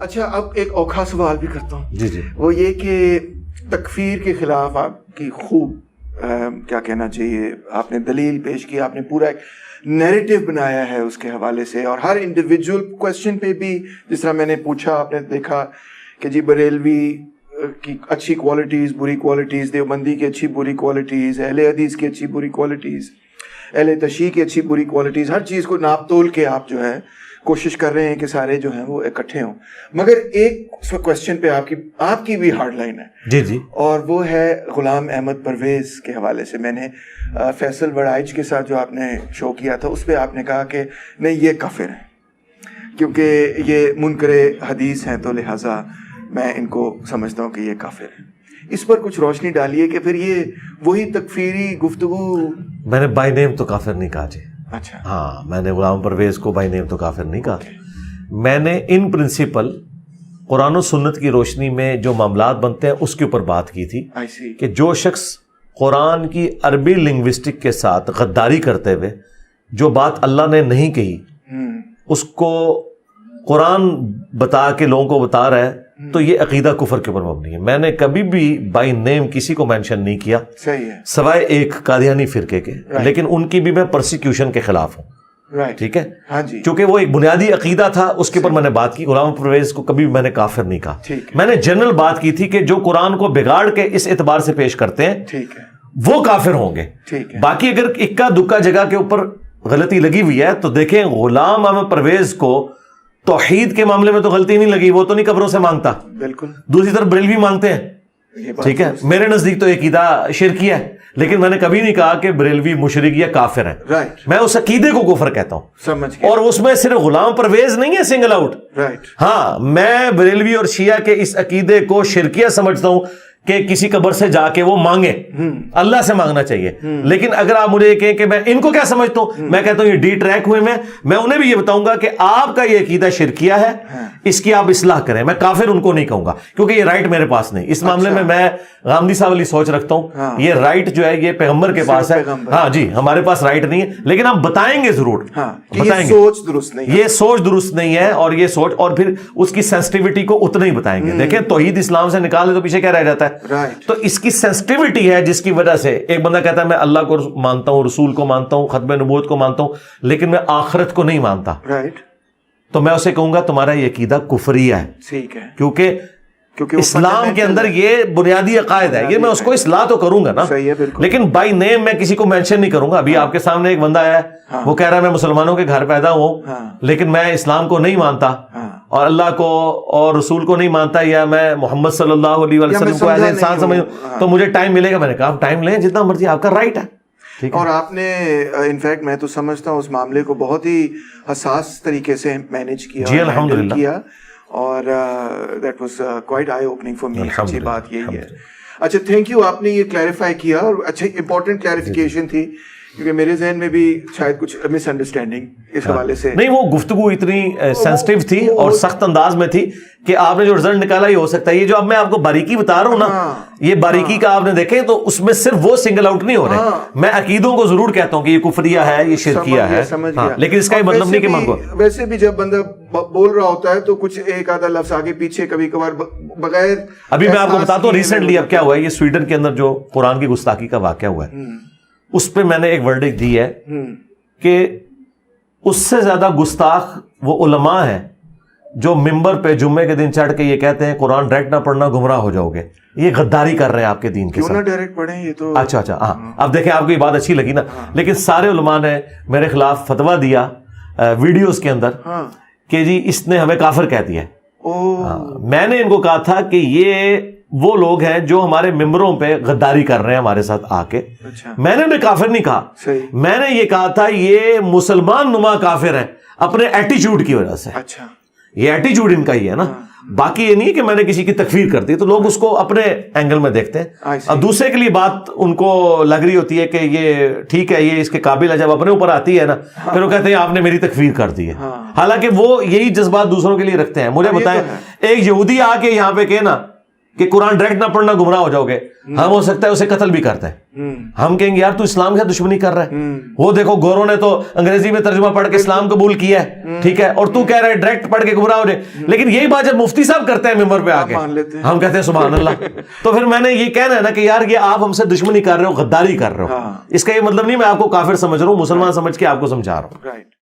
اچھا اب ایک اوکھا سوال بھی کرتا ہوں. جی وہ یہ کہ تکفیر کے خلاف آپ کی خوب کیا کہنا چاہیے, آپ نے دلیل پیش کی, آپ نے پورا ایک نیریٹو بنایا ہے اس کے حوالے سے, اور ہر انڈیویجول کویسچن پہ بھی جس طرح میں نے پوچھا آپ نے دیکھا کہ جی بریلوی کی اچھی کوالٹیز بری کوالٹیز, دیوبندی کی اچھی بری کوالٹیز, اہل حدیث کی اچھی بری کوالٹیز, اہل تشیع کی اچھی بری کوالٹیز, ہر چیز کو ناپ تول کے آپ جو ہے کوشش کر رہے ہیں کہ سارے جو ہیں وہ اکٹھے ہوں. مگر ایک کویسچن پہ آپ کی بھی ہارڈ لائن ہے جی اور وہ ہے غلام احمد پرویز کے حوالے سے. میں نے فیصل وڑائچ کے ساتھ جو آپ نے شو کیا تھا اس پہ آپ نے کہا کہ نہیں یہ کافر ہیں کیونکہ یہ منکر حدیث ہیں تو لہٰذا میں ان کو سمجھتا ہوں کہ یہ کافر ہیں. اس پر کچھ روشنی ڈالیے کہ پھر یہ وہی تکفیری گفتگو. میں نے بائی نیم تو کافر نہیں کہا جی. اچھا ہاں, میں نے غلام پرویز کو بائی نیم تو کافر نہیں کہا. میں نے ان پرنسپل قرآن و سنت کی روشنی میں جو معاملات بنتے ہیں اس کے اوپر بات کی تھی کہ جو شخص قرآن کی عربی لنگوسٹک کے ساتھ غداری کرتے ہوئے جو بات اللہ نے نہیں کہی اس کو قرآن بتا کے لوگوں کو بتا رہا ہے تو یہ عقیدہ کفر کے اوپر مبنی ہے. میں نے کبھی بھی بائی نیم کسی کو مینشن نہیں کیا سوائے ایک قادیانی فرقے کے, لیکن ان کی بھی میں پرسیکیوشن کے خلاف ہوں. ٹھیک ہے, چونکہ وہ ایک بنیادی عقیدہ تھا اس کے اوپر میں نے بات کی. غلام پرویز کو کبھی بھی میں نے کافر نہیں کہا. میں نے جنرل بات کی تھی کہ جو قرآن کو بگاڑ کے اس اعتبار سے پیش کرتے ہیں وہ کافر ہوں گے. باقی اگر اکا دکا جگہ کے اوپر غلطی لگی ہوئی ہے تو دیکھیں غلام احمد پرویز کو توحید کے معاملے میں تو غلطی نہیں لگی, وہ تو نہیں قبروں سے مانگتا. بالکل. دوسری طرف بریلوی مانگتے ہیں. ٹھیک ہے, میرے نزدیک تو عقیدہ شرکیہ ہے, لیکن میں نے کبھی نہیں کہا کہ بریلوی مشرک یا کافر ہیں. میں اس عقیدے کو کفر کہتا ہوں, اور اس میں صرف غلام پرویز نہیں ہے سنگل آؤٹ. ہاں, میں بریلوی اور شیعہ کے اس عقیدے کو شرکیہ سمجھتا ہوں کہ کسی قبر سے جا کے وہ مانگے, اللہ سے مانگنا چاہیے. لیکن اگر آپ مجھے یہ کہیں کہ میں ان کو کیا سمجھتا ہوں, میں کہتا ہوں یہ ڈی ٹریک ہوئے میں انہیں بھی یہ بتاؤں گا کہ آپ کا یہ عقیدہ شرکیہ ہے, اس کی آپ اصلاح کریں. میں کافر ان کو نہیں کہوں گا کیونکہ یہ رائٹ میرے پاس نہیں. اس معاملے میں غامدی صاحب والی سوچ رکھتا ہوں, یہ رائٹ جو ہے یہ پیغمبر کے پاس ہے. ہاں جی, ہمارے پاس رائٹ نہیں ہے, لیکن ہم بتائیں گے ضرور, بتائیں گے. یہ سوچ درست نہیں ہے, اور یہ سوچ, اور پھر اس کی سینسٹیوٹی کو اتنا ہی بتائیں گے. دیکھیں توحید اسلام سے نکال دے تو پیچھے کیا رہ جاتا ہے. تو اس کی سینسٹیوٹی ہے جس کی وجہ سے ایک بندہ کہتا ہے میں اللہ کو مانتا ہوں, رسول کو مانتا ہوں, ختم نبوت کو مانتا ہوں, لیکن میں آخرت کو نہیں مانتا. تو میں اسے کہوں گا تمہارا یہ عقیدہ کفریہ ہے. ٹھیک ہے, کیونکہ اسلام کے اندر یہ بنیادی عقائد ہے. یہ میں اس کو اصلاح تو کروں گا نا, لیکن بائی نیم میں کسی کو مینشن نہیں کروں گا. ابھی آپ کے سامنے ایک بندہ ہے, وہ کہہ رہا ہے میں مسلمانوں کے گھر پیدا ہوں لیکن میں اسلام کو نہیں مانتا اور اللہ کو اور رسول کو نہیں مانتا, یا میں محمد صلی اللہ علیہ وسلم کو ایز انسان سمجھوں, تو مجھے ٹائم ملے گا. میں نے کہا ٹائم لیں جتنا مرضی, آپ کا رائٹ ہے. اور آپ نے انفیکٹ میں تو سمجھتا ہوں اس معاملے کو بہت ہی حساس طریقے سے مینیج کیا. جی الحمدللہ, اور that was quite eye opening for me. اچھی بات یہی ہے. اچھا تھینک یو, آپ نے یہ کلیریفائی کیا, اور اچھا امپورٹنٹ کلیریفیکیشن تھی کیونکہ میرے ذہن میں بھی شاید کچھ مس انڈرسٹینڈنگ اس حوالے سے. نہیں, وہ گفتگو اتنی سینسٹیو تھی اور سخت انداز میں تھی کہ آپ نے جو رزلٹ نکالا یہ ہو سکتا ہے. یہ جو اب میں آپ کو باریکی بتا رہا ہوں نا, یہ باریکی کا آپ نے دیکھے تو اس میں صرف وہ سنگل آؤٹ نہیں ہو رہے. میں عقیدوں کو ضرور کہتا ہوں کہ یہ کفریہ ہے, یہ شرکیہ ہے, لیکن اس کا یہ مطلب نہیں کہ میں ویسے بھی جب بندہ بول رہا ہوتا ہے تو کچھ ایک آدھا لفظ آگے پیچھے کبھی کبھار بغیر. ابھی میں آپ کو بتاتا ہوں ریسنٹلی اب کیا ہوا ہے, یہ سویڈن کے اندر جو قرآن کی گستاخی کا واقعہ ہوا ہے اس پہ میں نے ایک ورڈکٹ دی ہے کہ اس سے زیادہ گستاخ وہ علماء ہیں جو ممبر پہ جمعے کے دن چڑھ کے یہ کہتے ہیں قرآن ڈائریکٹ نہ پڑھنا گمراہ ہو جاؤ گے. یہ غداری کر رہے ہیں آپ کے دین کے ساتھ. کیوں نہ ڈائریکٹ پڑھیں یہ تو. اچھا ہاں, اب دیکھیں آپ کو یہ بات اچھی لگی نا, لیکن سارے علماء نے میرے خلاف فتویٰ دیا ویڈیوز کے اندر کہ جی اس نے ہمیں کافر کہہ دیا. میں نے ان کو کہا تھا کہ یہ وہ لوگ ہیں جو ہمارے ممبروں پہ غداری کر رہے ہیں ہمارے ساتھ آ کے. میں نے انہیں کافر نہیں کہا, میں نے یہ کہا تھا یہ مسلمان نما کافر ہیں اپنے ایٹیچیوڈ کی وجہ سے. یہ ایٹیچیوڈ ان کا ہی ہے نا, باقی یہ نہیں کہ میں نے کسی کی تکفیر کر دی. تو لوگ اس کو اپنے اینگل میں دیکھتے ہیں, اور دوسرے کے لیے بات ان کو لگ رہی ہوتی ہے کہ یہ ٹھیک ہے, یہ اس کے قابل ہے. جب اپنے اوپر آتی ہے نا پھر وہ کہتے ہیں آپ نے میری تکفیر کر دی ہے, حالانکہ وہ یہی جذبات دوسروں کے لیے رکھتے ہیں. مجھے بتائیں, ایک یہودی آ کے یہاں پہ کہ نا کہ قرآن ڈائریکٹ نہ پڑھنا گمراہ ہو جاؤ گے. ہم ہو سکتا ہے اسے قتل بھی کرتا ہے. ہم کہیں گے یار تو اسلام کے دشمنی کر رہا ہے, وہ دیکھو گوروں نے تو انگریزی میں ترجمہ پڑھ کے اسلام قبول کیا ہے, ٹھیک ہے, اور تو کہہ رہا ہے ڈائریکٹ پڑھ کے گمراہ ہو جائے. لیکن یہی بات جب مفتی صاحب کرتے ہیں ممبر پہ آ کے, ہم کہتے ہیں سبحان اللہ. تو پھر میں نے یہ کہنا ہے نا کہ یار یہ آپ ہم سے دشمنی کر رہے ہو, غداری کر رہے ہو. اس کا یہ مطلب نہیں میں آپ کو کافر سمجھ رہا ہوں, مسلمان سمجھ کے آپ کو سمجھا رہا ہوں.